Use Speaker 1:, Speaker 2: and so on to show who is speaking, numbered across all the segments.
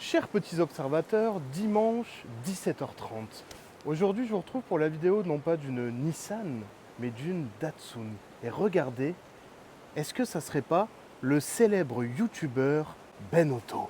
Speaker 1: Chers petits observateurs, dimanche 17h30. Aujourd'hui, je vous retrouve pour la vidéo non pas d'une Nissan, mais d'une Datsun. Et regardez, est-ce que ça serait pas le célèbre youtubeur Ben Auto?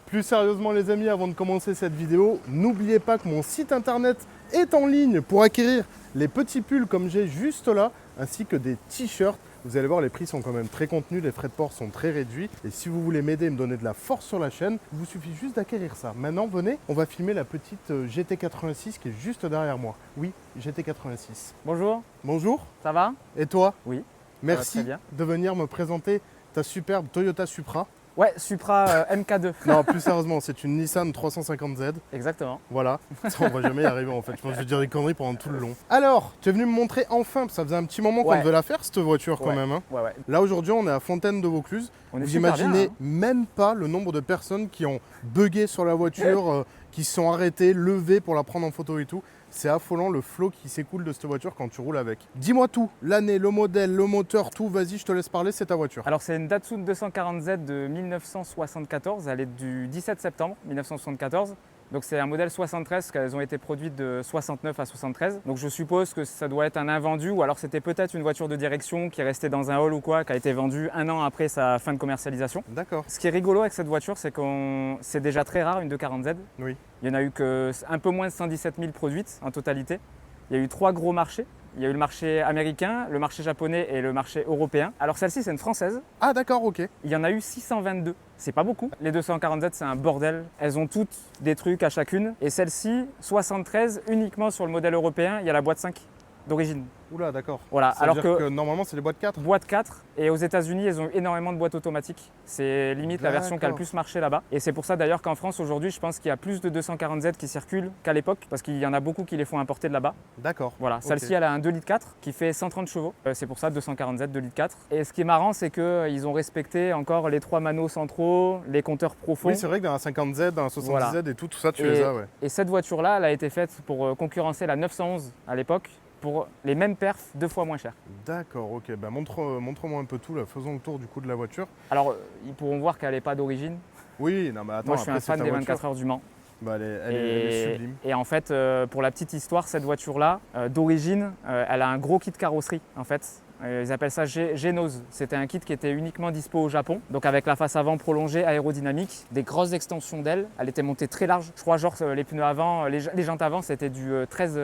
Speaker 1: Plus sérieusement les amis, avant de commencer cette vidéo, n'oubliez pas que mon site internet est en ligne pour acquérir les petits pulls comme j'ai juste là, ainsi que des t-shirts. Vous allez voir, les prix sont quand même très contenus, les frais de port sont très réduits. Et si vous voulez m'aider et me donner de la force sur la chaîne, il vous suffit juste d'acquérir ça. Maintenant, venez, on va filmer la petite GT86 qui est juste derrière moi. Oui, GT86.
Speaker 2: Bonjour.
Speaker 1: Bonjour.
Speaker 2: Ça va?
Speaker 1: Et toi?
Speaker 2: Oui.
Speaker 1: Merci
Speaker 2: très bien.
Speaker 1: de venir me présenter ta superbe Toyota Supra.
Speaker 2: Ouais, Supra MK2.
Speaker 1: Non, plus sérieusement, c'est une Nissan 350Z.
Speaker 2: Exactement.
Speaker 1: Voilà, ça, on va jamais y arriver en fait. Je pense que je vais dire des conneries pendant tout le long. Alors, tu es venu me montrer enfin, parce que ça faisait un petit moment qu'on devait la faire cette voiture quand même. Hein.
Speaker 2: Ouais.
Speaker 1: Là aujourd'hui, on est à Fontaine de Vaucluse.
Speaker 2: On est
Speaker 1: Vous
Speaker 2: super
Speaker 1: imaginez
Speaker 2: bien, hein.
Speaker 1: même pas le nombre de personnes qui ont bugué sur la voiture, qui se sont arrêtées, levées pour la prendre en photo et tout. C'est affolant le flow qui s'écoule de cette voiture quand tu roules avec. Dis-moi tout, l'année, le modèle, le moteur, tout, vas-y, je te laisse parler, c'est ta voiture.
Speaker 2: Alors c'est une Datsun 240Z de 1974, elle est du 17 septembre 1974. Donc c'est un modèle 73, qu'elles ont été produites de 69 à 73. Donc je suppose que ça doit être un invendu ou alors c'était peut-être une voiture de direction qui est restée dans un hall ou quoi, qui a été vendue un an après sa fin de commercialisation.
Speaker 1: D'accord.
Speaker 2: Ce qui est rigolo avec cette voiture, c'est que c'est déjà très rare une 240Z.
Speaker 1: Oui.
Speaker 2: Il y en a eu que un peu moins de 117 000 produites en totalité. Il y a eu 3 gros marchés. Il y a eu le marché américain, le marché japonais et le marché européen. Alors celle-ci, c'est une française.
Speaker 1: Ah d'accord, ok.
Speaker 2: Il y en a eu 622. C'est pas beaucoup. Les 240Z, c'est un bordel. Elles ont toutes des trucs à chacune. Et celle-ci, 73, uniquement sur le modèle européen, il y a la boîte 5 d'origine.
Speaker 1: Oula, d'accord.
Speaker 2: Voilà.
Speaker 1: Ça veut dire que normalement, c'est les boîtes 4.
Speaker 2: Boîte 4. Et aux États-Unis, ils ont énormément de boîtes automatiques. C'est limite la version qui a le plus marché là-bas. Et c'est pour ça d'ailleurs qu'en France, aujourd'hui, je pense qu'il y a plus de 240Z qui circulent qu'à l'époque, parce qu'il y en a beaucoup qui les font importer de là-bas.
Speaker 1: D'accord.
Speaker 2: Voilà. Celle-ci, elle a un 2,4 litres qui fait 130 chevaux. C'est pour ça 240Z 2,4 litres. Et ce qui est marrant, c'est qu'ils ont respecté encore les 3 manos centraux, les compteurs profonds.
Speaker 1: Oui, c'est vrai que dans un 50Z, dans un 70Z et tout ça, tu les as, ouais.
Speaker 2: Et cette voiture-là, elle a été faite pour concurrencer la 911 à l'époque, pour les mêmes perfs 2 fois moins cher.
Speaker 1: D'accord, ok. Bah, montre-moi un peu tout, là. Faisons le tour du coup de la voiture.
Speaker 2: Alors, ils pourront voir qu'elle n'est pas d'origine.
Speaker 1: Oui, non mais attends,
Speaker 2: moi je suis un fan des 24 heures du Mans.
Speaker 1: Bah, elle est sublime.
Speaker 2: Et en fait, pour la petite histoire, cette voiture-là, d'origine, elle a un gros kit carrosserie en fait. Ils appellent ça Génose. C'était un kit qui était uniquement dispo au Japon. Donc avec la face avant prolongée, aérodynamique, des grosses extensions d'ailes. Elle était montée très large. Je crois genre les pneus avant, les jantes avant, c'était du 13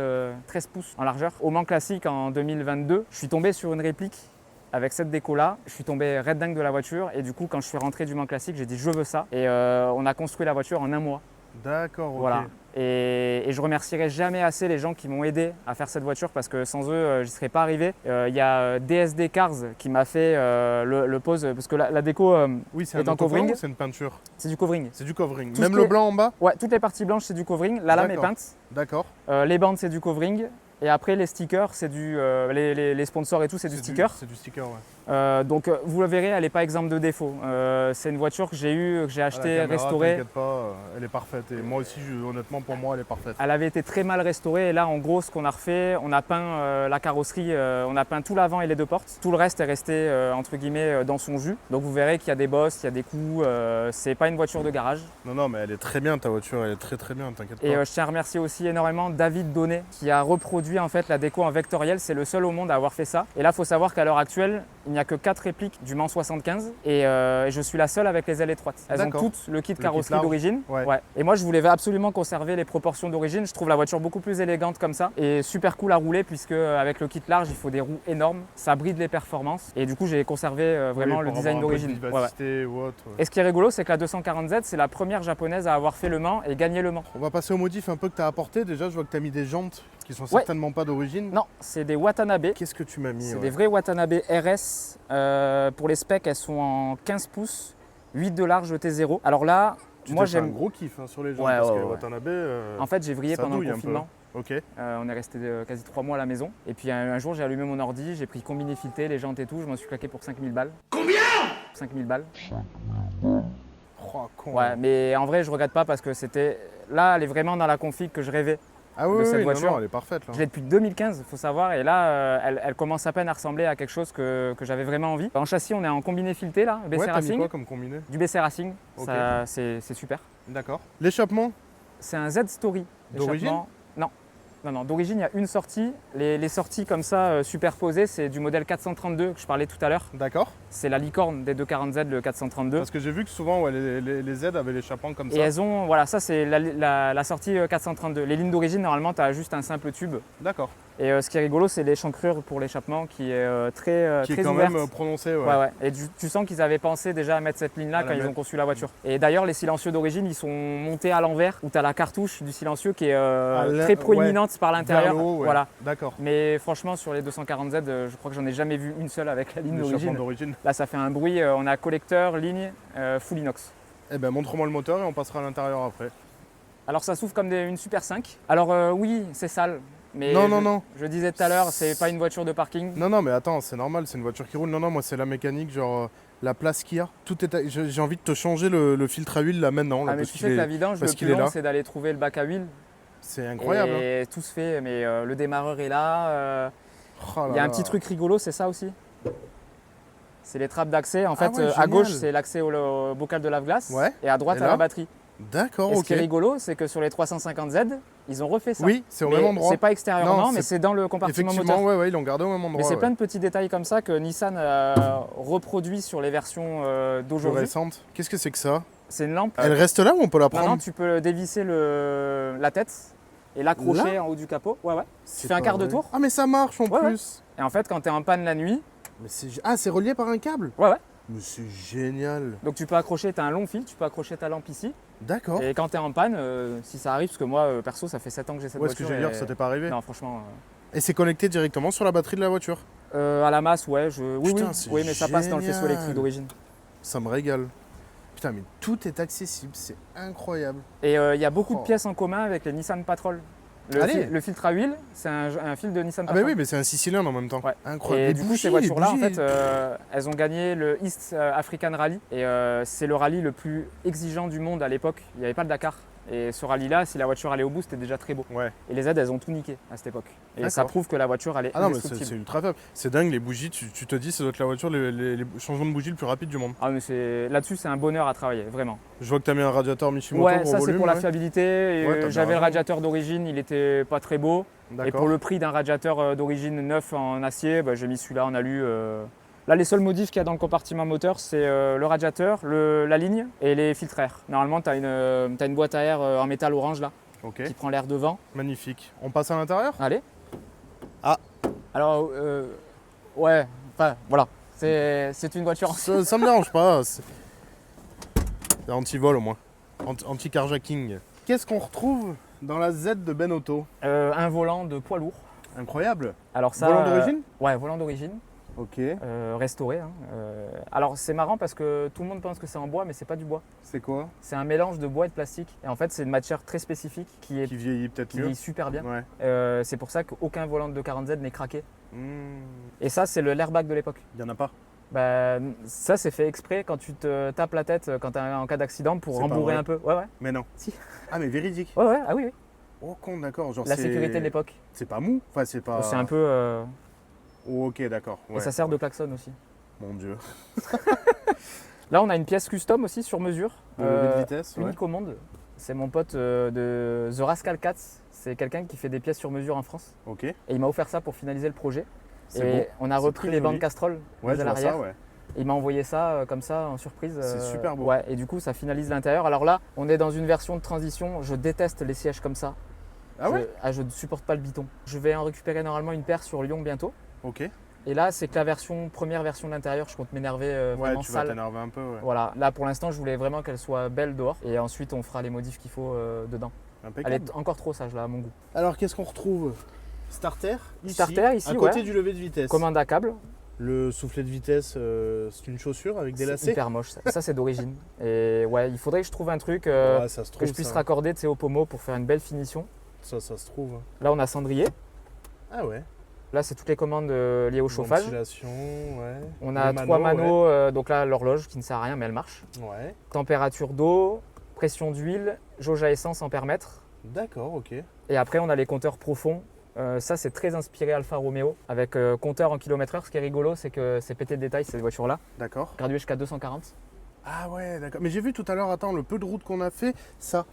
Speaker 2: pouces en largeur. Au Mans Classique en 2022, je suis tombé sur une réplique avec cette déco-là. Je suis tombé red dingue de la voiture. Et du coup, quand je suis rentré du Mans Classique, j'ai dit je veux ça. Et on a construit la voiture en un mois.
Speaker 1: D'accord, ok.
Speaker 2: Voilà. Et je remercierai jamais assez les gens qui m'ont aidé à faire cette voiture parce que sans eux, je n'y serais pas arrivé. Il y a DSD Cars qui m'a fait le pose parce que la déco
Speaker 1: oui,
Speaker 2: est en covering.
Speaker 1: C'est une peinture.
Speaker 2: C'est du covering.
Speaker 1: C'est du covering. Même le blanc en bas?
Speaker 2: Ouais, toutes les parties blanches, c'est du covering. La lame est peinte.
Speaker 1: D'accord.
Speaker 2: Les bandes, c'est du covering. Et après, les stickers, c'est du. Les sponsors et tout, c'est du sticker.
Speaker 1: C'est du sticker, ouais.
Speaker 2: Donc, vous le verrez, elle n'est pas exempte de défauts. C'est une voiture que j'ai achetée, restaurée.
Speaker 1: T'inquiète pas, elle est parfaite. Et moi aussi, honnêtement, pour moi, elle est parfaite.
Speaker 2: Elle avait été très mal restaurée. Et là, en gros, ce qu'on a refait, on a peint la carrosserie, on a peint tout l'avant et les 2 portes. Tout le reste est resté, entre guillemets, dans son jus. Donc, vous verrez qu'il y a des bosses, il y a des coups. C'est pas une voiture de garage.
Speaker 1: Non, mais elle est très bien, ta voiture. Elle est très, très bien, t'inquiète pas.
Speaker 2: Et je tiens à remercier aussi énormément David Donnet qui a reproduit en fait la déco en vectoriel. C'est le seul au monde à avoir fait ça. Et là, il faut savoir qu'à l'heure actuelle, il n'y a que 4 répliques du Mans 75 et je suis la seule avec les ailes étroites. Elles ont toutes le kit carrosserie d'origine. Ouais. Et moi, je voulais absolument conserver les proportions d'origine. Je trouve la voiture beaucoup plus élégante comme ça et super cool à rouler puisque avec le kit large, il faut des roues énormes. Ça bride les performances et du coup, j'ai conservé vraiment le design d'origine. Et ce qui est rigolo, c'est que la 240Z, c'est la première japonaise à avoir fait le Mans et gagné le Mans.
Speaker 1: On va passer au modif un peu que tu as apporté. Déjà, je vois que tu as mis des jantes qui sont certainement pas d'origine.
Speaker 2: Non, c'est des Watanabe.
Speaker 1: Qu'est-ce que tu m'as mis?
Speaker 2: C'est des vrais Watanabe RS. Pour les specs, elles sont en 15 pouces, 8 de large T0. Alors là, moi j'aime.
Speaker 1: un gros kiff sur les jantes parce que les Watanabe.
Speaker 2: En fait, j'ai vrillé pendant le confinement.
Speaker 1: Ok.
Speaker 2: On est resté quasi 3 mois à la maison. Et puis un jour, j'ai allumé mon ordi, j'ai pris combiné fileté, les jantes et tout. Je m'en suis claqué pour 5000 balles.
Speaker 1: Combien?
Speaker 2: 5000 balles.
Speaker 1: Oh, con.
Speaker 2: Ouais, mais en vrai, je regrette pas parce que c'était. Là, elle est vraiment dans la config que je rêvais.
Speaker 1: Ah
Speaker 2: de
Speaker 1: oui,
Speaker 2: cette
Speaker 1: oui,
Speaker 2: voiture.
Speaker 1: non, elle est parfaite là.
Speaker 2: Je l'ai depuis 2015, il faut savoir, et là, elle commence à peine à ressembler à quelque chose que j'avais vraiment envie. En châssis, on est en combiné fileté là, BC
Speaker 1: Ouais, t'as mis
Speaker 2: Racing.
Speaker 1: quoi comme combiné?
Speaker 2: Du BC Racing,
Speaker 1: Ok.
Speaker 2: ça, c'est super.
Speaker 1: D'accord. L'échappement?
Speaker 2: C'est un Z-Story.
Speaker 1: D'origine?
Speaker 2: Échappement. Non, d'origine, il y a une sortie. Les sorties comme ça, superposées, c'est du modèle 432 que je parlais tout à l'heure.
Speaker 1: D'accord.
Speaker 2: C'est la licorne des 240Z, le 432.
Speaker 1: Parce que j'ai vu que souvent ouais, les Z avaient l'échappement comme
Speaker 2: Et
Speaker 1: ça.
Speaker 2: elles ont, voilà, ça c'est la sortie 432. Les lignes d'origine, normalement, tu as juste un simple tube.
Speaker 1: D'accord.
Speaker 2: Et ce qui est rigolo, c'est l'échancrure pour l'échappement qui est très
Speaker 1: Qui est
Speaker 2: très
Speaker 1: quand
Speaker 2: ouverte.
Speaker 1: même prononcé. Ouais.
Speaker 2: Ouais. Et tu sens qu'ils avaient pensé déjà à mettre cette ligne-là
Speaker 1: À
Speaker 2: quand
Speaker 1: la
Speaker 2: ils ont
Speaker 1: mettre.
Speaker 2: conçu la voiture. Et d'ailleurs, les silencieux d'origine, ils sont montés à l'envers, où tu as la cartouche du silencieux qui est très proéminente par l'intérieur.
Speaker 1: Vers le haut, ouais.
Speaker 2: Voilà.
Speaker 1: D'accord.
Speaker 2: Mais franchement, sur les 240Z, je crois que j'en ai jamais vu une seule avec la ligne
Speaker 1: L'échappement
Speaker 2: d'origine.
Speaker 1: d'origine.
Speaker 2: Là, ça fait un bruit. On a collecteur, ligne, full inox.
Speaker 1: Eh ben montre-moi le moteur et on passera à l'intérieur après.
Speaker 2: Alors, ça s'ouvre comme une Super 5. Alors, oui, c'est sale. Mais
Speaker 1: Non.
Speaker 2: je disais tout à l'heure, c'est pas une voiture de parking.
Speaker 1: Non, mais attends, c'est normal, c'est une voiture qui roule. Non, moi c'est la mécanique, genre la place qu'il y a. Tout est. J'ai envie de te changer le filtre à huile là maintenant. Là,
Speaker 2: Ah, mais
Speaker 1: parce
Speaker 2: tu
Speaker 1: qu'il
Speaker 2: sais
Speaker 1: est-
Speaker 2: que la vidange,
Speaker 1: parce
Speaker 2: le
Speaker 1: qu'il
Speaker 2: plus
Speaker 1: est
Speaker 2: long,
Speaker 1: là.
Speaker 2: c'est d'aller trouver le bac à huile.
Speaker 1: C'est incroyable. Hein.
Speaker 2: Et tout se fait, mais le démarreur est là.
Speaker 1: Oh là
Speaker 2: Il y a un
Speaker 1: là.
Speaker 2: petit truc rigolo, c'est ça aussi. C'est les trappes d'accès. En fait,
Speaker 1: ouais,
Speaker 2: à
Speaker 1: génial.
Speaker 2: gauche, c'est l'accès au bocal de lave-glace.
Speaker 1: Ouais.
Speaker 2: Et à droite,
Speaker 1: Et
Speaker 2: à
Speaker 1: là
Speaker 2: la batterie.
Speaker 1: D'accord,
Speaker 2: Et ce
Speaker 1: ok.
Speaker 2: qui est rigolo, c'est que sur les 350Z, ils ont refait ça.
Speaker 1: Oui, c'est au
Speaker 2: Mais
Speaker 1: même endroit.
Speaker 2: C'est pas extérieurement,
Speaker 1: Non,
Speaker 2: mais
Speaker 1: c'est-
Speaker 2: c'est dans le compartiment
Speaker 1: Effectivement,
Speaker 2: moteur.
Speaker 1: ouais, ils l'ont gardé au même endroit.
Speaker 2: Mais c'est
Speaker 1: ouais.
Speaker 2: plein de petits détails comme ça que Nissan reproduit sur les versions
Speaker 1: Plus
Speaker 2: d'aujourd'hui.
Speaker 1: récente. Qu'est-ce que c'est que ça?
Speaker 2: C'est une lampe.
Speaker 1: Elle reste là ou on peut la
Speaker 2: Non,
Speaker 1: prendre?
Speaker 2: non, tu peux dévisser la tête et l'accrocher en haut du capot. Ouais.
Speaker 1: C'est
Speaker 2: fais un
Speaker 1: pas
Speaker 2: quart de
Speaker 1: vrai.
Speaker 2: tour.
Speaker 1: Ah mais ça marche en
Speaker 2: Ouais,
Speaker 1: plus.
Speaker 2: Et en fait, quand tu es en panne la nuit,
Speaker 1: Mais c'est relié par un câble?
Speaker 2: ouais.
Speaker 1: Mais c'est génial.
Speaker 2: Donc tu peux accrocher, tu as un long fil, tu peux accrocher ta lampe ici.
Speaker 1: D'accord.
Speaker 2: Et quand tu es en panne, si ça arrive, parce que moi, perso, ça fait 7 ans que j'ai cette
Speaker 1: Ouais, ce que
Speaker 2: voiture.
Speaker 1: je veux dire,
Speaker 2: et-
Speaker 1: ça t'est pas arrivé.
Speaker 2: Non, franchement.
Speaker 1: Et c'est connecté directement sur la batterie de la voiture.
Speaker 2: À la masse, ouais. Oui,
Speaker 1: Putain, c'est
Speaker 2: oui, mais ça passe dans le faisceau
Speaker 1: génial.
Speaker 2: électrique d'origine.
Speaker 1: Ça me régale. Putain, mais tout est accessible, c'est incroyable.
Speaker 2: Et il y a beaucoup
Speaker 1: Oh.
Speaker 2: de pièces en commun avec les Nissan Patrol.
Speaker 1: Allez.
Speaker 2: Le filtre à huile, c'est un fil de Nissan
Speaker 1: Ah bah
Speaker 2: Patrol.
Speaker 1: oui, mais c'est un 6 cylindres en même temps.
Speaker 2: Ouais.
Speaker 1: Incroyable.
Speaker 2: Et
Speaker 1: Les
Speaker 2: du coup,
Speaker 1: bougies,
Speaker 2: ces voitures-là, en
Speaker 1: les
Speaker 2: fait,
Speaker 1: bougies.
Speaker 2: elles ont gagné le East African Rally. Et c'est le rallye le plus exigeant du monde à l'époque. Il n'y avait pas le Dakar. Et ce rallye-là, si la voiture allait au bout, c'était déjà très beau.
Speaker 1: Ouais.
Speaker 2: Et les Z, elles ont tout niqué à cette époque. Et ça
Speaker 1: D'accord.
Speaker 2: prouve que la voiture, elle est
Speaker 1: Ah non, mais
Speaker 2: indestructible.
Speaker 1: c'est ultra faible. C'est dingue, les bougies, tu te dis, ça doit être la voiture, les changements de bougies le plus rapide du monde.
Speaker 2: Ah, mais là-dessus, c'est un bonheur à travailler, vraiment.
Speaker 1: Je vois que tu as mis un radiateur Mishimoto
Speaker 2: Ouais,
Speaker 1: gros
Speaker 2: ça c'est
Speaker 1: volume,
Speaker 2: pour la
Speaker 1: ouais.
Speaker 2: fiabilité. Et,
Speaker 1: Ouais, t'as bien
Speaker 2: j'avais le
Speaker 1: raison.
Speaker 2: radiateur d'origine, il était pas très beau. Et
Speaker 1: D'accord.
Speaker 2: pour le prix d'un radiateur d'origine neuf en acier, bah, j'ai mis celui-là en alu. Là, les seuls modifs qu'il y a dans le compartiment moteur, c'est le radiateur, la ligne et les filtres air. Normalement, tu as une boîte à air en métal orange là,
Speaker 1: Ok,
Speaker 2: qui prend l'air devant.
Speaker 1: magnifique. On passe à l'intérieur?
Speaker 2: Allez.
Speaker 1: Ah.
Speaker 2: Alors, ouais, enfin, voilà. C'est une voiture.
Speaker 1: Ça me dérange pas. C'est anti-vol au moins. Anti-carjacking. Qu'est-ce qu'on retrouve dans la Z de Ben Auto?
Speaker 2: Un volant de poids lourd.
Speaker 1: Incroyable.
Speaker 2: Alors ça,
Speaker 1: Volant d'origine?
Speaker 2: Ouais, volant d'origine.
Speaker 1: Ok.
Speaker 2: Restauré. Hein. Alors c'est marrant parce que tout le monde pense que c'est en bois, mais c'est pas du bois.
Speaker 1: C'est quoi?
Speaker 2: C'est un mélange de bois et de plastique. Et en fait, c'est une matière très spécifique qui
Speaker 1: Qui vieillit peut-être mieux.
Speaker 2: vieillit super bien.
Speaker 1: Ouais.
Speaker 2: C'est pour ça qu'aucun volant de 240Z n'est craqué.
Speaker 1: Hmm.
Speaker 2: Et ça, c'est l'airbag de l'époque.
Speaker 1: Il y en a pas.
Speaker 2: Bah, ça, c'est fait exprès quand tu te tapes la tête en cas d'accident pour
Speaker 1: C'est pas
Speaker 2: rembourrer
Speaker 1: vrai.
Speaker 2: un peu. Ouais.
Speaker 1: Mais non.
Speaker 2: Si.
Speaker 1: Ah mais véridique.
Speaker 2: Ouais. Ah oui.
Speaker 1: Oh con, d'accord. Genre
Speaker 2: La
Speaker 1: c'est-
Speaker 2: sécurité de l'époque.
Speaker 1: C'est pas mou. Enfin c'est pas.
Speaker 2: C'est un peu.
Speaker 1: Oh, ok, d'accord.
Speaker 2: Et
Speaker 1: Ouais.
Speaker 2: ça sert de klaxon aussi.
Speaker 1: Mon dieu.
Speaker 2: Là, on a une pièce custom aussi sur mesure.
Speaker 1: Le lever de vitesse. Ouais.
Speaker 2: Unique au monde. C'est mon pote de The Rascal Cats. C'est quelqu'un qui fait des pièces sur mesure en France.
Speaker 1: Ok.
Speaker 2: Et il m'a offert ça pour finaliser le projet.
Speaker 1: C'est
Speaker 2: Et
Speaker 1: beau.
Speaker 2: on a
Speaker 1: C'est
Speaker 2: repris
Speaker 1: très
Speaker 2: les bandes
Speaker 1: joli.
Speaker 2: Castrol
Speaker 1: Ouais,
Speaker 2: à
Speaker 1: je vois
Speaker 2: l'arrière.
Speaker 1: ça, ouais.
Speaker 2: Et il m'a envoyé ça comme ça en surprise.
Speaker 1: C'est super beau.
Speaker 2: Ouais, et du coup, ça finalise l'intérieur. Alors là, on est dans une version de transition. Je déteste les sièges comme ça.
Speaker 1: Ah ouais?
Speaker 2: Je ne supporte pas le biton. Je vais en récupérer normalement une paire sur Lyon bientôt.
Speaker 1: Ok.
Speaker 2: Et là, c'est que la première version de l'intérieur, je compte m'énerver
Speaker 1: Ouais,
Speaker 2: vraiment
Speaker 1: tu vas
Speaker 2: sale.
Speaker 1: t'énerver un peu, ouais.
Speaker 2: Voilà, là pour l'instant, je voulais vraiment qu'elle soit belle dehors. Et ensuite, on fera les modifs qu'il faut dedans.
Speaker 1: Impeccable.
Speaker 2: Elle est encore trop sage là, à mon goût.
Speaker 1: Alors, qu'est-ce qu'on retrouve? Starter ici,
Speaker 2: Starter, ici,
Speaker 1: à côté
Speaker 2: ouais.
Speaker 1: du lever de vitesse.
Speaker 2: Commande à câble.
Speaker 1: Le soufflet de vitesse, c'est une chaussure avec des
Speaker 2: C'est
Speaker 1: lacets.
Speaker 2: hyper moche. Ça c'est d'origine. Et ouais, il faudrait que je trouve un truc
Speaker 1: Ouais, ça se trouve.
Speaker 2: que je puisse
Speaker 1: ça.
Speaker 2: raccorder au pommeau pour faire une belle finition.
Speaker 1: Ça se trouve.
Speaker 2: Là, on a cendrier.
Speaker 1: Ah ouais.
Speaker 2: Là, c'est toutes les commandes liées au chauffage.
Speaker 1: Ventilation, ouais.
Speaker 2: On a
Speaker 1: Le
Speaker 2: 3
Speaker 1: mano,
Speaker 2: manos, donc là, l'horloge qui ne sert à rien, mais elle marche.
Speaker 1: Ouais.
Speaker 2: Température d'eau, pression d'huile, jauge à essence, ampèremètre.
Speaker 1: D'accord, ok.
Speaker 2: Et après, on a les compteurs profonds. Ça, c'est très inspiré Alfa Romeo avec compteur en km/h. Ce qui est rigolo, c'est que c'est pété de détails ces voitures-là.
Speaker 1: D'accord.
Speaker 2: Gradué jusqu'à 240.
Speaker 1: Ah ouais, d'accord. Mais j'ai vu tout à l'heure, attends, le peu de route qu'on a fait, ça.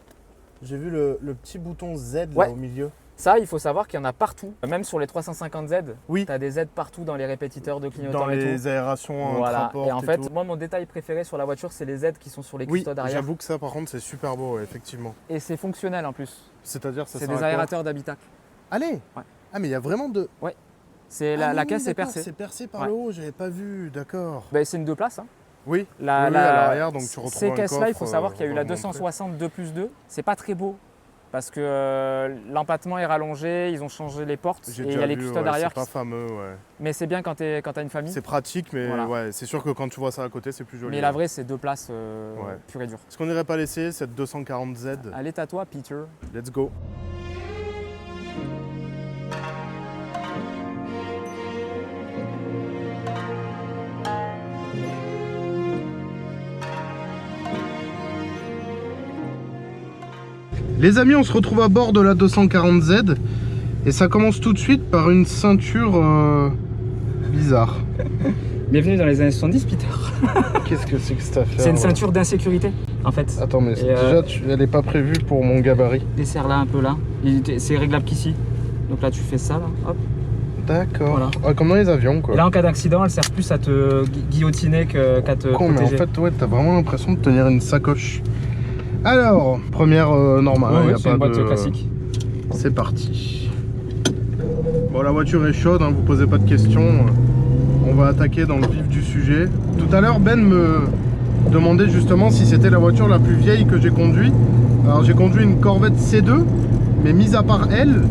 Speaker 1: J'ai vu le petit bouton Z là,
Speaker 2: Ouais.
Speaker 1: au milieu.
Speaker 2: Ça, il faut savoir qu'il y en a partout. Même sur les 350Z,
Speaker 1: Oui.
Speaker 2: tu as des Z partout dans les répétiteurs de clignotants
Speaker 1: Dans
Speaker 2: et tout.
Speaker 1: les aérations
Speaker 2: Voilà.
Speaker 1: intraportes
Speaker 2: Et en fait,
Speaker 1: tout.
Speaker 2: moi, mon détail préféré sur la voiture, c'est les Z qui sont sur les
Speaker 1: Oui,
Speaker 2: cristaux derrière.
Speaker 1: j'avoue que ça, par contre, c'est super beau, ouais, effectivement.
Speaker 2: Et c'est fonctionnel en plus.
Speaker 1: C'est-à-dire, ça
Speaker 2: C'est
Speaker 1: sert à
Speaker 2: des
Speaker 1: quoi?
Speaker 2: aérateurs d'habitacle.
Speaker 1: Allez.
Speaker 2: Ouais.
Speaker 1: Ah, mais il y a vraiment de...
Speaker 2: C'est
Speaker 1: Ah
Speaker 2: la
Speaker 1: oui,
Speaker 2: caisse est
Speaker 1: d'accord,
Speaker 2: percée.
Speaker 1: C'est percé par
Speaker 2: Ouais.
Speaker 1: le haut, j'avais pas vu, d'accord.
Speaker 2: Ben, c'est une 2 places. Hein.
Speaker 1: Oui,
Speaker 2: La,
Speaker 1: oui,
Speaker 2: la-
Speaker 1: à l'arrière, donc tu retrouves
Speaker 2: ces
Speaker 1: un
Speaker 2: caisses-là, il faut
Speaker 1: coffre,
Speaker 2: savoir qu'il y a eu
Speaker 1: on
Speaker 2: la
Speaker 1: va le montrer.
Speaker 2: 260 2+2. C'est pas très beau parce que l'empattement est rallongé, ils ont changé les portes
Speaker 1: J'ai
Speaker 2: et il y
Speaker 1: déjà
Speaker 2: a les
Speaker 1: vu,
Speaker 2: cristaux
Speaker 1: ouais,
Speaker 2: derrière.
Speaker 1: c'est pas fameux, ouais.
Speaker 2: Mais c'est bien quand t'as une famille.
Speaker 1: C'est pratique, mais
Speaker 2: Voilà.
Speaker 1: ouais, c'est sûr que quand tu vois ça à côté, c'est plus joli.
Speaker 2: Mais la vraie, c'est 2 places
Speaker 1: Ouais.
Speaker 2: pure et dure.
Speaker 1: Est-ce qu'on n'irait pas laisser cette 240Z?
Speaker 2: Allez, à toi, Peter.
Speaker 1: Let's go. Les amis, on se retrouve à bord de la 240Z et ça commence tout de suite par une ceinture bizarre.
Speaker 2: Bienvenue dans les années 70, Peter.
Speaker 1: Qu'est-ce que c'est que cette affaire?
Speaker 2: C'est une ceinture d'insécurité, en fait.
Speaker 1: Attends, mais
Speaker 2: Et,
Speaker 1: déjà, elle n'est pas prévue pour mon gabarit.
Speaker 2: Desserre là un peu là. C'est réglable qu'ici. Donc là, tu fais ça, là. Hop.
Speaker 1: D'accord.
Speaker 2: Voilà.
Speaker 1: Ah, comme dans les avions, quoi.
Speaker 2: Et là, en cas d'accident, elle sert plus à te guillotiner qu'à te
Speaker 1: Con, mais en
Speaker 2: protéger.
Speaker 1: fait, ouais, t'as vraiment l'impression de tenir une sacoche. Alors, première normale,
Speaker 2: Ouais,
Speaker 1: y
Speaker 2: ouais,
Speaker 1: a
Speaker 2: c'est
Speaker 1: pas
Speaker 2: une boîte
Speaker 1: de...
Speaker 2: classique.
Speaker 1: C'est parti. Bon, la voiture est chaude, hein, vous posez pas de questions. On va attaquer dans le vif du sujet. Tout à l'heure, Ben me demandait justement si c'était la voiture la plus vieille que j'ai conduite. Alors, j'ai conduit une Corvette C2, mais mis à part elle,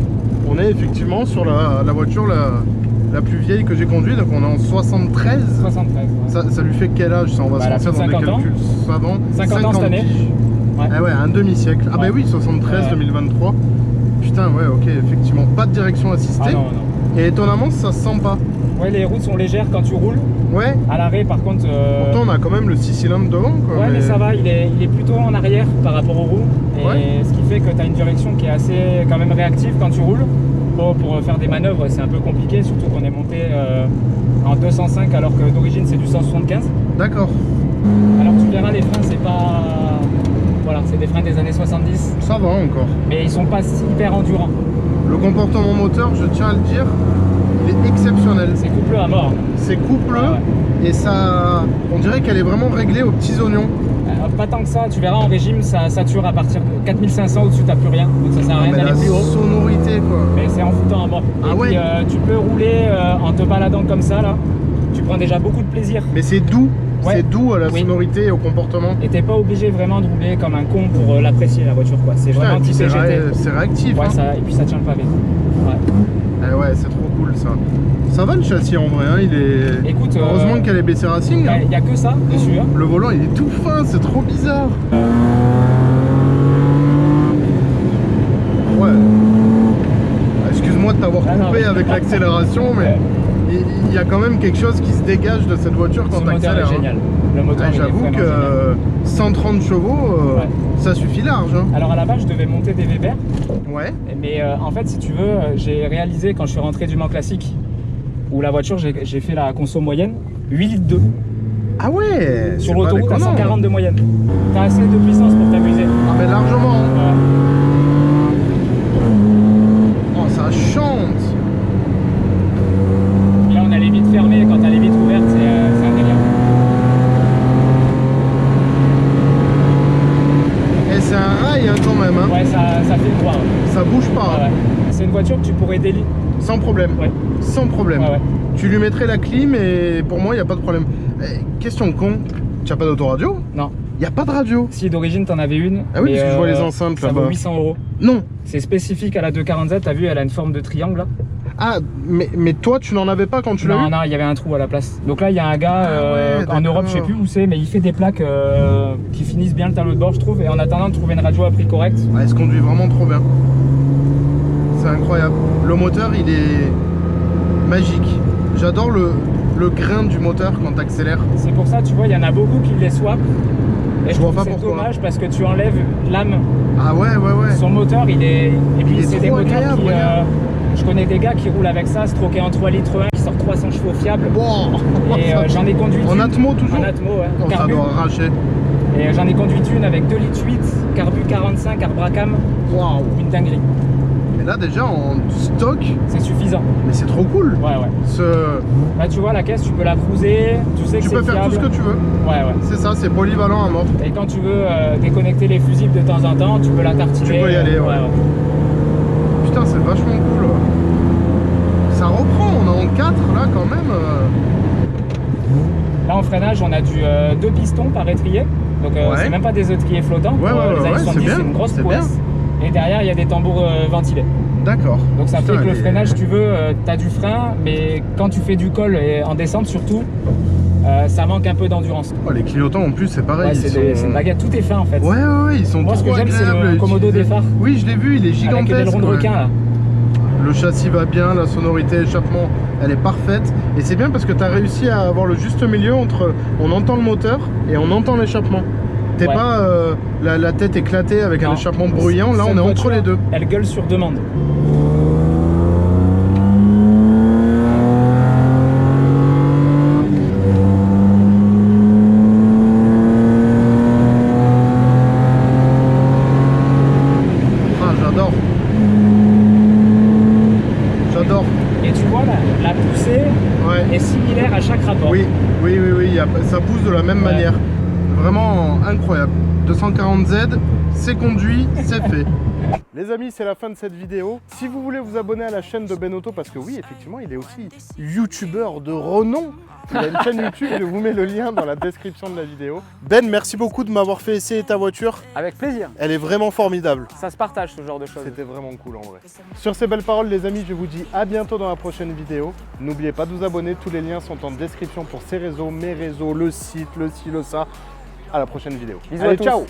Speaker 1: on est effectivement sur la voiture la plus vieille que j'ai conduite. Donc, on est en 73.
Speaker 2: 73. Ouais.
Speaker 1: Ça lui fait quel âge ça? On va
Speaker 2: Bah,
Speaker 1: se
Speaker 2: elle a
Speaker 1: lancer
Speaker 2: plus de
Speaker 1: dans des
Speaker 2: 50 ans.
Speaker 1: calculs savants.
Speaker 2: 50 ans cette année.
Speaker 1: piges.
Speaker 2: Ouais.
Speaker 1: Ah ouais, un demi-siècle. Ah
Speaker 2: Ouais.
Speaker 1: bah oui, 73,
Speaker 2: Ouais.
Speaker 1: 2023. Putain, ouais, ok, effectivement. Pas de direction assistée.
Speaker 2: Ah non, non.
Speaker 1: Et étonnamment, ça se sent pas.
Speaker 2: Ouais, les routes sont légères quand tu roules.
Speaker 1: Ouais,
Speaker 2: À l'arrêt, par contre.
Speaker 1: pourtant on a quand même le 6 cylindres devant, quoi.
Speaker 2: Ouais, mais ça va, il est plutôt en arrière par rapport aux roues. Et
Speaker 1: Ouais.
Speaker 2: ce qui fait que tu as une direction qui est assez quand même réactive quand tu roules. Bon, pour faire des manœuvres, c'est un peu compliqué, surtout qu'on est monté en 205 alors que d'origine c'est du 175.
Speaker 1: D'accord.
Speaker 2: Alors tu verras, les freins, c'est pas. Voilà, c'est des freins des années 70,
Speaker 1: Ça va encore.
Speaker 2: mais ils sont pas hyper endurants.
Speaker 1: Le comportement moteur, je tiens à le dire, il est exceptionnel.
Speaker 2: C'est coupleux à mort.
Speaker 1: C'est coupleux
Speaker 2: Ah ouais.
Speaker 1: et ça... On dirait qu'elle est vraiment réglée aux petits oignons.
Speaker 2: Pas tant que ça, tu verras en régime, ça sature à partir de 4500, au-dessus t'as plus rien. Donc ça sert à rien
Speaker 1: Mais
Speaker 2: d'aller
Speaker 1: la
Speaker 2: plus haut.
Speaker 1: sonorité, quoi.
Speaker 2: Mais c'est en foutant à mort.
Speaker 1: Ah
Speaker 2: Et
Speaker 1: ouais.
Speaker 2: puis tu peux rouler en te baladant comme ça là. Tu prends déjà beaucoup de plaisir.
Speaker 1: Mais c'est doux.
Speaker 2: Ouais.
Speaker 1: C'est doux à la
Speaker 2: Oui.
Speaker 1: sonorité et au comportement.
Speaker 2: Et t'es pas obligé vraiment de rouler comme un con pour l'apprécier la voiture quoi. C'est
Speaker 1: Putain, et
Speaker 2: vraiment
Speaker 1: puis
Speaker 2: typé GT.
Speaker 1: c'est réactif.
Speaker 2: Ouais,
Speaker 1: hein.
Speaker 2: et puis ça tient le pavé. Ouais.
Speaker 1: Ah ouais, c'est trop cool ça. Ça va le châssis en vrai, hein, il est...
Speaker 2: Écoute,
Speaker 1: Heureusement qu'elle est BC Racing. hein.
Speaker 2: il y a que ça dessus. Hein.
Speaker 1: Le volant il est tout fin, c'est trop bizarre. Ouais. Excuse-moi de t'avoir
Speaker 2: Ah non,
Speaker 1: coupé
Speaker 2: mais-
Speaker 1: avec l'accélération, mais il y a quand même quelque chose qui se dégage de cette voiture quand
Speaker 2: Ce
Speaker 1: tu
Speaker 2: moteur
Speaker 1: accélères.
Speaker 2: est génial. Le moteur il est
Speaker 1: J'avoue
Speaker 2: vraiment
Speaker 1: que
Speaker 2: génial.
Speaker 1: 130 chevaux,
Speaker 2: Ouais.
Speaker 1: ça suffit large. hein.
Speaker 2: Alors à la base je devais monter des Weber,
Speaker 1: Ouais.
Speaker 2: mais en fait si tu veux, j'ai réalisé quand je suis rentré du Mans Classique, où la voiture j'ai fait la conso moyenne, 8 litres 2.
Speaker 1: Ah ouais.
Speaker 2: Sur
Speaker 1: c'est pas
Speaker 2: l'autoroute à
Speaker 1: déconnant.
Speaker 2: 140 de moyenne. T'as assez de puissance pour t'amuser.
Speaker 1: Ah mais largement. hein.
Speaker 2: Ouais.
Speaker 1: Oh ça chante.
Speaker 2: Et là on a les vitres fermées, quand t'as les vitres ouvertes c'est un délire.
Speaker 1: Et c'est un rail hein, quand même. hein.
Speaker 2: Ouais ça fait le droit. Ouais.
Speaker 1: Ça bouge pas.
Speaker 2: Ouais,
Speaker 1: hein.
Speaker 2: ouais. C'est une voiture que tu pourrais délier.
Speaker 1: Sans problème.
Speaker 2: Ouais.
Speaker 1: Sans problème.
Speaker 2: Ouais, ouais.
Speaker 1: Tu lui mettrais la clim et pour moi il n'y a pas de problème. Question con, tu n'as pas d'autoradio?
Speaker 2: Non.
Speaker 1: Il n'y a pas de radio?
Speaker 2: Si d'origine t'en avais une.
Speaker 1: Ah oui,
Speaker 2: mais,
Speaker 1: parce que je vois les enceintes
Speaker 2: ça
Speaker 1: là-bas.
Speaker 2: vaut 800 €.
Speaker 1: Non.
Speaker 2: C'est spécifique à la 240Z, t'as vu, elle a une forme de triangle là.
Speaker 1: Ah, mais toi tu n'en avais pas quand tu l'as
Speaker 2: Non,
Speaker 1: eu?
Speaker 2: non, il y avait un trou à la place. Donc là, il y a un gars
Speaker 1: ouais,
Speaker 2: en Europe, je sais
Speaker 1: d'accord.
Speaker 2: plus où c'est, mais il fait des plaques qui finissent bien le tableau de bord, je trouve. Et en attendant de trouver une radio à prix correct.
Speaker 1: Ouais, elle se conduit vraiment trop bien. C'est incroyable. Le moteur il est magique. J'adore le grain du moteur quand tu accélères.
Speaker 2: C'est pour ça, tu vois, il y en a beaucoup qui les swappent Et
Speaker 1: Je vois pas
Speaker 2: c'est
Speaker 1: pourquoi.
Speaker 2: dommage parce que tu enlèves l'âme.
Speaker 1: Ah ouais, ouais, ouais.
Speaker 2: Son moteur, il est. Et puis
Speaker 1: Il est
Speaker 2: c'est des
Speaker 1: trop
Speaker 2: moteurs
Speaker 1: agréable,
Speaker 2: qui.
Speaker 1: regarde.
Speaker 2: Je connais des gars qui roulent avec ça, stroké en 3 litres 1, qui sort 300 chevaux fiables.
Speaker 1: Bon.
Speaker 2: Et j'en ai conduit
Speaker 1: En
Speaker 2: une.
Speaker 1: Atmo toujours.
Speaker 2: En Atmo, ouais.
Speaker 1: Oh, ça
Speaker 2: Carbu.
Speaker 1: doit arracher.
Speaker 2: Et j'en ai conduit une avec 2 litres 8, carbu 45, Arbracam.
Speaker 1: Waouh.
Speaker 2: Une dinguerie.
Speaker 1: Mais là déjà en stock,
Speaker 2: C'est suffisant.
Speaker 1: mais c'est trop cool.
Speaker 2: Ouais, ouais. Là, tu vois, la caisse, tu peux la cruiser, tu sais que
Speaker 1: Tu
Speaker 2: c'est
Speaker 1: peux faire
Speaker 2: fiable.
Speaker 1: tout ce que tu veux.
Speaker 2: Ouais, ouais.
Speaker 1: C'est ça, c'est polyvalent à mort.
Speaker 2: Et quand tu veux déconnecter les fusibles de temps en temps, tu peux la tartiner.
Speaker 1: Tu peux y aller, ouais. Putain, c'est vachement cool. Ça reprend, on est en 4 là quand même.
Speaker 2: Là, en freinage, on a du 2 pistons par étrier. Donc,
Speaker 1: Ouais.
Speaker 2: c'est même pas des étriers flottants.
Speaker 1: Ouais,
Speaker 2: Pour,
Speaker 1: ouais,
Speaker 2: les années
Speaker 1: ouais,
Speaker 2: 70,
Speaker 1: c'est
Speaker 2: c'est
Speaker 1: bien,
Speaker 2: une grosse
Speaker 1: c'est
Speaker 2: prouesse. Et derrière, il y a des tambours ventilés.
Speaker 1: D'accord.
Speaker 2: Donc, ça
Speaker 1: Putain,
Speaker 2: fait que le
Speaker 1: elle est-
Speaker 2: freinage, si tu veux, tu as du frein, mais quand tu fais du col et en descente surtout, ça manque un peu d'endurance.
Speaker 1: Oh, les clignotants en plus, c'est pareil.
Speaker 2: Ouais,
Speaker 1: ils
Speaker 2: c'est une baguette, tout est fin en fait.
Speaker 1: Ouais, ouais, ouais, ils sont
Speaker 2: Moi, ce
Speaker 1: trop
Speaker 2: que j'aime, c'est le
Speaker 1: agréables à
Speaker 2: Komodo
Speaker 1: utiliser.
Speaker 2: des phares.
Speaker 1: Oui, je l'ai vu, il est
Speaker 2: Avec
Speaker 1: gigantesque.
Speaker 2: des ailerons de
Speaker 1: ouais.
Speaker 2: requin là.
Speaker 1: Le châssis va bien, la sonorité échappement, elle est parfaite. Et c'est bien parce que tu as réussi à avoir le juste milieu entre on entend le moteur et on entend l'échappement. T'es
Speaker 2: Ouais.
Speaker 1: pas la tête éclatée avec un
Speaker 2: Non.
Speaker 1: échappement bruyant, là on
Speaker 2: Cette
Speaker 1: est entre
Speaker 2: voiture,
Speaker 1: les deux.
Speaker 2: Elle gueule sur demande.
Speaker 1: Ah, j'adore. J'adore.
Speaker 2: Et tu vois, la poussée
Speaker 1: Ouais.
Speaker 2: est similaire à chaque rapport.
Speaker 1: Oui, oui, oui, oui, ça pousse de la même
Speaker 2: Ouais.
Speaker 1: manière. Vraiment incroyable. 240Z, c'est conduit, c'est fait. Les amis, c'est la fin de cette vidéo. Si vous voulez vous abonner à la chaîne de Ben Auto, parce que oui, effectivement, il est aussi youtubeur de renom. Il a une chaîne YouTube, je vous mets le lien dans la description de la vidéo. Ben, merci beaucoup de m'avoir fait essayer ta voiture.
Speaker 2: Avec plaisir.
Speaker 1: Elle est vraiment formidable.
Speaker 2: Ça se partage ce genre de choses.
Speaker 1: C'était vraiment cool en vrai. Sur ces belles paroles, les amis, je vous dis à bientôt dans la prochaine vidéo. N'oubliez pas de vous abonner, tous les liens sont en description pour ces réseaux, mes réseaux, le site, le ci, le ça. À la prochaine vidéo.
Speaker 2: Bisous
Speaker 1: Allez,
Speaker 2: à tous.
Speaker 1: ciao!